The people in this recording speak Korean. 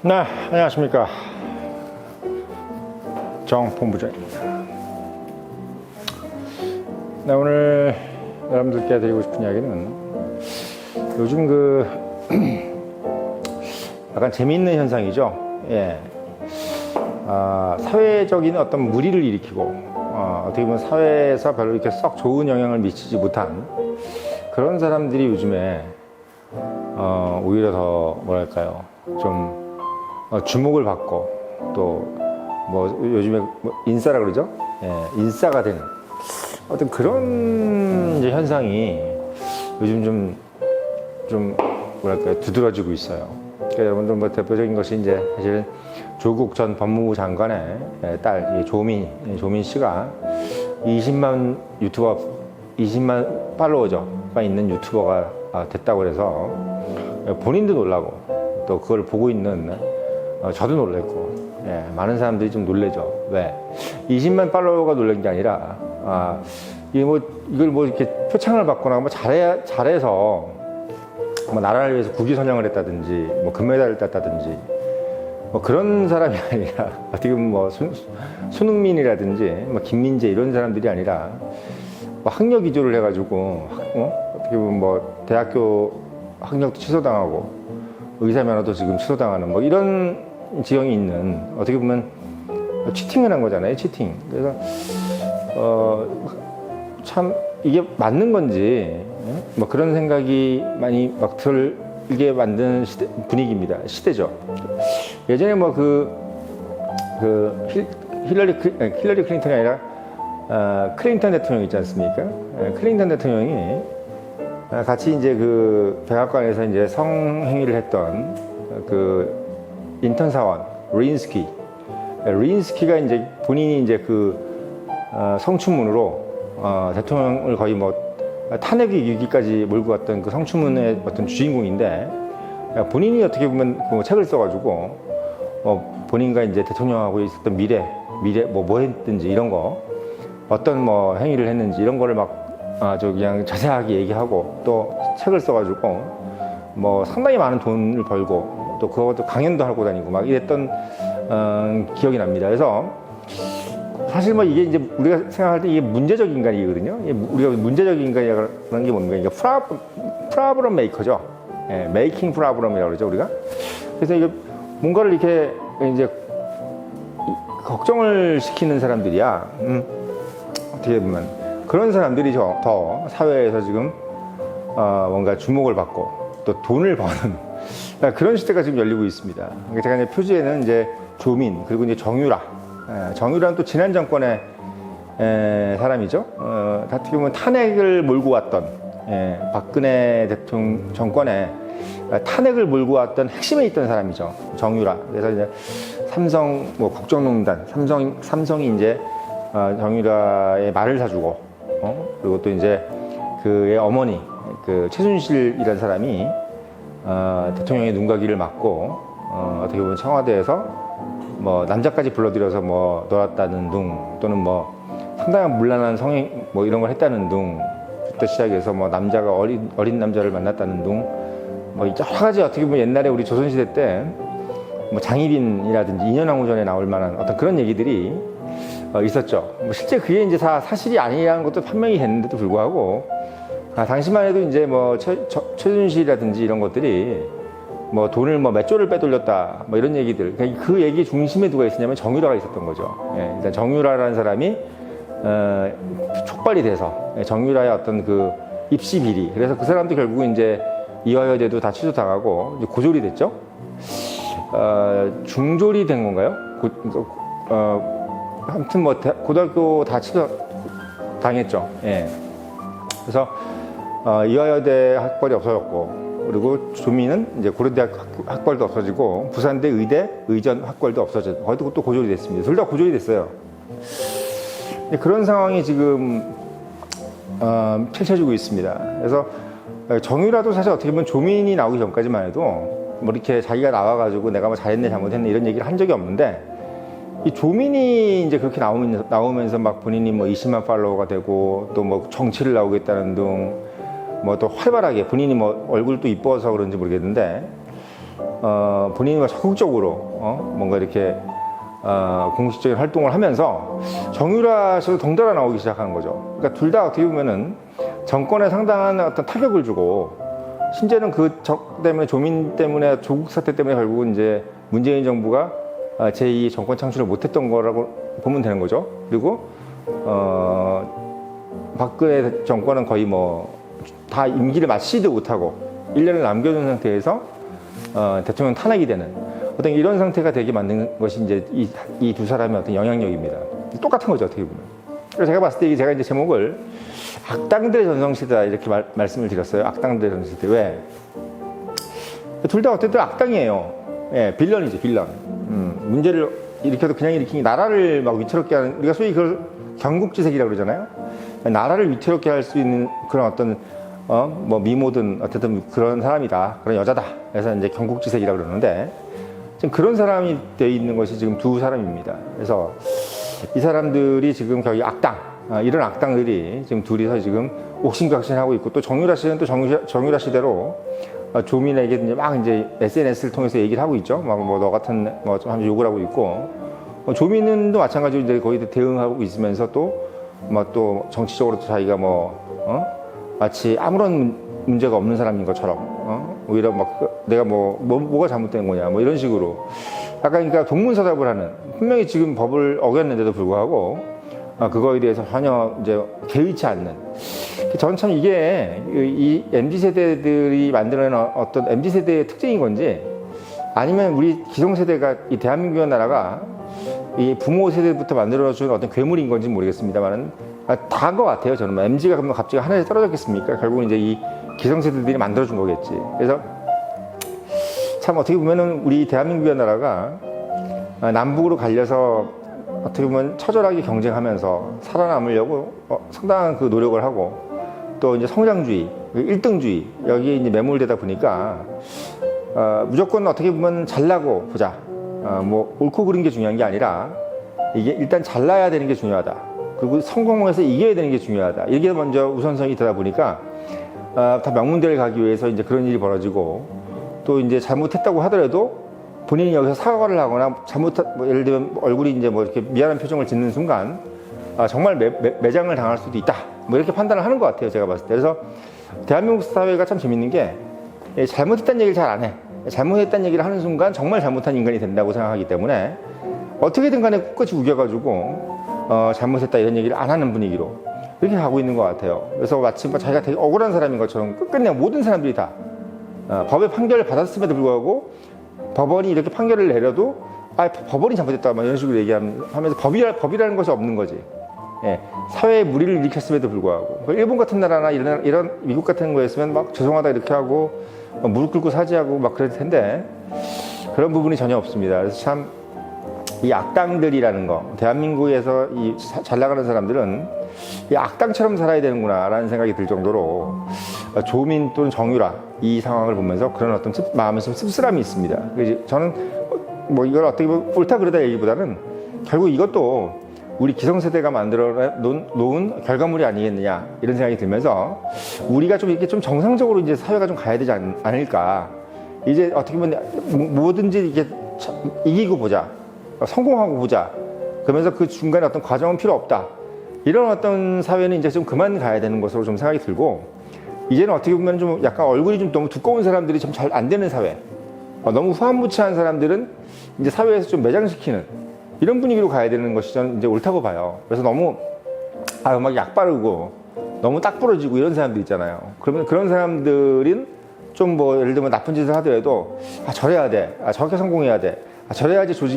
네, 안녕하십니까. 정본부장입니다. 네, 오늘 여러분들께 드리고 싶은 이야기는 요즘 약간 재미있는 현상이죠. 예. 사회적인 어떤 무리를 일으키고, 어떻게 보면 사회에서 별로 이렇게 썩 좋은 영향을 미치지 못한 그런 사람들이 요즘에, 오히려 더, 뭐랄까요. 좀, 주목을 받고, 또, 요즘에 인싸라 그러죠? 예, 인싸가 되는 어떤 그런 이제 현상이 요즘 뭐랄까요, 두드러지고 있어요. 그러니까 여러분들 대표적인 것이 이제 사실 조국 전 법무부 장관의 딸 조민 씨가 20만 팔로워가 있는 유튜버가 됐다고 그래서 본인도 놀라고 또 그걸 보고 있는 저도 놀랬고, 예, 많은 사람들이 좀 놀래죠. 왜? 20만 팔로워가 놀란 게 아니라, 이걸 이렇게 표창을 받거나 잘해서, 나라를 위해서 국위선양을 했다든지, 금메달을 땄다든지, 그런 사람이 아니라, 어떻게 보면 손흥민이라든지, 김민재 이런 사람들이 아니라, 학력 위조를 해가지고, 어떻게 보면 대학교 학력도 취소당하고, 의사 면허도 지금 취소당하는, 이런 지형이 있는, 어떻게 보면 치팅을 한 거잖아요. 치팅. 그래서 참 이게 맞는 건지 그런 생각이 많이 막 들게 만든 분위기입니다. 시대죠. 예전에 힐러리 클린턴이 아니라 클린턴 대통령 있지 않습니까? 클린턴 대통령이 같이 이제 백악관에서 이제 성행위를 했던 인턴 사원 루인스키가 이제 본인이 이제 성추문으로 대통령을 거의 탄핵 위기까지 몰고 갔던 성추문의 어떤 주인공인데, 본인이 어떻게 보면 책을 써가지고 본인과 이제 대통령하고 있었던 미래 뭐 했든지 이런 거, 어떤 행위를 했는지 이런 거를 아주 그냥 자세하게 얘기하고 또 책을 써가지고 상당히 많은 돈을 벌고 또 그것도 강연도 하고 다니고 이랬던 기억이 납니다. 그래서 사실 이게 이제 우리가 생각할 때 이게 문제적 인간이거든요. 우리가 문제적 인간이라는 게 뭡니까? 이게 프라브럼 메이커죠. 예, 메이킹 프라브럼이라고 그러죠, 우리가. 그래서 이게 뭔가를 이렇게 이제 걱정을 시키는 사람들이야. 어떻게 보면 그런 사람들이 더 사회에서 지금 뭔가 주목을 받고 또 돈을 버는 그런 시대가 지금 열리고 있습니다. 제가 이제 표지에는 이제 조민, 그리고 이제 정유라는 또 지난 정권의 사람이죠. 어떻게 보면 탄핵을 몰고 왔던, 박근혜 대통령 정권에 탄핵을 몰고 왔던 핵심에 있던 사람이죠. 정유라. 그래서 이제 삼성, 국정농단, 삼성이 이제 정유라의 말을 사주고, 그리고 또 이제 그의 어머니, 최순실이라는 사람이 대통령의 눈가기를 막고, 어떻게 보면 청와대에서 남자까지 불러들여서 놀았다는 둥, 또는 상당한 문란한 성행, 이런 걸 했다는 둥, 부터 시작해서 남자가 어린 남자를 만났다는 둥, 여러 가지 어떻게 보면 옛날에 우리 조선시대 때, 장희빈이라든지 인현왕후전에 나올 만한 어떤 그런 얘기들이 있었죠. 실제 그게 이제 다 사실이 아니라는 것도 판명이 됐는데도 불구하고, 당시만 해도 이제 최순실이라든지 이런 것들이 돈을 몇 조를 빼돌렸다 이런 얘기들, 그 얘기 중심에 누가 있었냐면 정유라가 있었던 거죠. 예, 일단 정유라라는 사람이 촉발이 돼서 정유라의 어떤 입시 비리, 그래서 그 사람도 결국 이제 이화여대도 다 취소당하고 이제 고졸이 됐죠. 중졸이 된 건가요? 아무튼 고등학교 다 취소당했죠. 예. 그래서 이화여대 학벌이 없어졌고, 그리고 조민은 이제 고려대학 학벌도 없어지고, 부산대 의대 의전 학벌도 없어졌고, 거기도 또 고졸이 됐습니다. 둘 다 고졸이 됐어요. 그런 상황이 지금 펼쳐지고 있습니다. 그래서 정유라도 사실 어떻게 보면 조민이 나오기 전까지만 해도 이렇게 자기가 나와가지고 내가 잘했네 잘못했네 이런 얘기를 한 적이 없는데, 이 조민이 이제 그렇게 나오면서 본인이 20만 팔로워가 되고, 또 정치를 나오겠다는 등 또 활발하게 본인이 얼굴도 이뻐서 그런지 모르겠는데 본인과 적극적으로 뭔가 이렇게 공식적인 활동을 하면서 정유라 씨도 덩달아 나오기 시작하는 거죠. 그러니까 둘 다 어떻게 보면은 정권에 상당한 어떤 타격을 주고, 심지어는 그 적 때문에, 조민 때문에, 조국 사태 때문에 결국은 이제 문재인 정부가 제2 정권 창출을 못했던 거라고 보면 되는 거죠. 그리고 박근혜 정권은 거의 뭐 다 임기를 마치지도 못하고 1년을 남겨둔 상태에서 대통령 탄핵이 되는 어떤 이런 상태가 되게 만든 것이 이제 이 두 사람의 어떤 영향력입니다. 똑같은 거죠, 어떻게 보면. 그래서 제가 봤을 때 제가 이제 제목을 악당들의 전성시대다 이렇게 말씀을 드렸어요. 악당들의 전성시대. 왜? 둘 다 어쨌든 악당이에요. 예, 빌런이죠, 빌런. 문제를 일으켜도 그냥 일으키니 나라를 막 위태롭게 하는, 우리가 소위 그걸 경국지색이라고 그러잖아요. 나라를 위태롭게 할 수 있는 그런 어떤 뭐 미모든 어쨌든 그런 사람이다, 그런 여자다. 그래서 이제 경국지색이라고 그러는데, 지금 그런 사람이 돼 있는 것이 지금 두 사람입니다. 그래서 이 사람들이 지금 거의 악당, 이런 악당들이 지금 둘이서 지금 옥신각신하고 있고, 또 정유라 씨는 또 정유라 씨대로 조민에게 이제 막 이제 SNS를 통해서 얘기를 하고 있죠. 막 뭐 너 같은 뭐 좀 욕을 하고 있고, 조민은 또 마찬가지로 이제 거의 대응하고 있으면서 또 뭐 또 정치적으로 또 자기가 마치 아무런 문제가 없는 사람인 것처럼 오히려 막 내가 뭐가 잘못된 거냐 뭐 이런 식으로 약간 그러니까 동문서답을 하는, 분명히 지금 법을 어겼는데도 불구하고 그거에 대해서 전혀 이제 개의치 않는. 저는 참 이게 이 MZ 세대들이 만들어낸 어떤 MZ 세대의 특징인 건지, 아니면 우리 기성세대가 이 대한민국이라는 나라가 이 부모 세대부터 만들어준 어떤 괴물인 건지 모르겠습니다만은 다인 것 같아요. 저는 MZ가 그러면 갑자기 하늘에 떨어졌겠습니까? 결국은 이제 이 기성세대들이 만들어준 거겠지. 그래서 참 어떻게 보면은 우리 대한민국이라는 나라가 남북으로 갈려서 어떻게 보면 처절하게 경쟁하면서 살아남으려고 상당한 그 노력을 하고, 또 이제 성장주의, 1등주의 여기에 이제 매몰되다 보니까 무조건 어떻게 보면 잘나고 보자, 뭐 옳고 그른 게 중요한 게 아니라 이게 일단 잘나야 되는 게 중요하다, 그리고 성공해서 이겨야 되는 게 중요하다, 이게 먼저 우선성이 되다 보니까 다 명문대를 가기 위해서 이제 그런 일이 벌어지고, 또 이제 잘못했다고 하더라도 본인이 여기서 사과를 하거나 뭐 예를 들면 얼굴이 이제 뭐 이렇게 미안한 표정을 짓는 순간 정말 매장을 당할 수도 있다, 뭐 이렇게 판단을 하는 것 같아요, 제가 봤을 때. 그래서 대한민국 사회가 참 재밌는 게 잘못했다는 얘기를 잘 안 해. 잘못했다는 얘기를 하는 순간 정말 잘못한 인간이 된다고 생각하기 때문에 어떻게든 간에 끝까지 우겨가지고 잘못했다 이런 얘기를 안 하는 분위기로 이렇게 가고 있는 것 같아요. 그래서 마치 자기가 되게 억울한 사람인 것처럼 끝끝내 모든 사람들이 다 법의 판결을 받았음에도 불구하고 법원이 이렇게 판결을 내려도 법원이 잘못했다 막 이런 식으로 얘기하면서 법이라는 것이 없는 거지. 예, 사회에 무리를 일으켰음에도 불구하고. 일본 같은 나라나 이런 미국 같은 거였으면 막 죄송하다 이렇게 하고 무릎 꿇고 사죄하고 막 그럴 텐데 그런 부분이 전혀 없습니다. 그래서 참 이 악당들이라는 거, 대한민국에서 이 잘 나가는 사람들은 이 악당처럼 살아야 되는구나라는 생각이 들 정도로 조민 또는 정유라 이 상황을 보면서 그런 어떤 마음에 좀 씁쓸함이 있습니다. 그래서 저는 뭐 이걸 어떻게 보면 옳다 그러다 얘기보다는 결국 이것도 우리 기성세대가 만들어 놓은 결과물이 아니겠느냐 이런 생각이 들면서 우리가 좀 이렇게 좀 정상적으로 이제 사회가 좀 가야 되지 않을까. 이제 어떻게 보면 뭐든지 이게 이기고 보자, 성공하고 보자, 그러면서 그 중간에 어떤 과정은 필요 없다, 이런 어떤 사회는 이제 좀 그만 가야 되는 것으로 좀 생각이 들고, 이제는 어떻게 보면 좀 약간 얼굴이 좀 너무 두꺼운 사람들이 좀 잘 안 되는 사회, 너무 후한무치한 사람들은 이제 사회에서 좀 매장시키는 이런 분위기로 가야 되는 것이 저는 이제 옳다고 봐요. 그래서 너무 막 약 바르고 너무 딱 부러지고 이런 사람들 있잖아요. 그러면 그런 사람들은 좀 뭐 예를 들면 나쁜 짓을 하더라도 저래야 돼, 저렇게 성공해야 돼, 저래야지 조직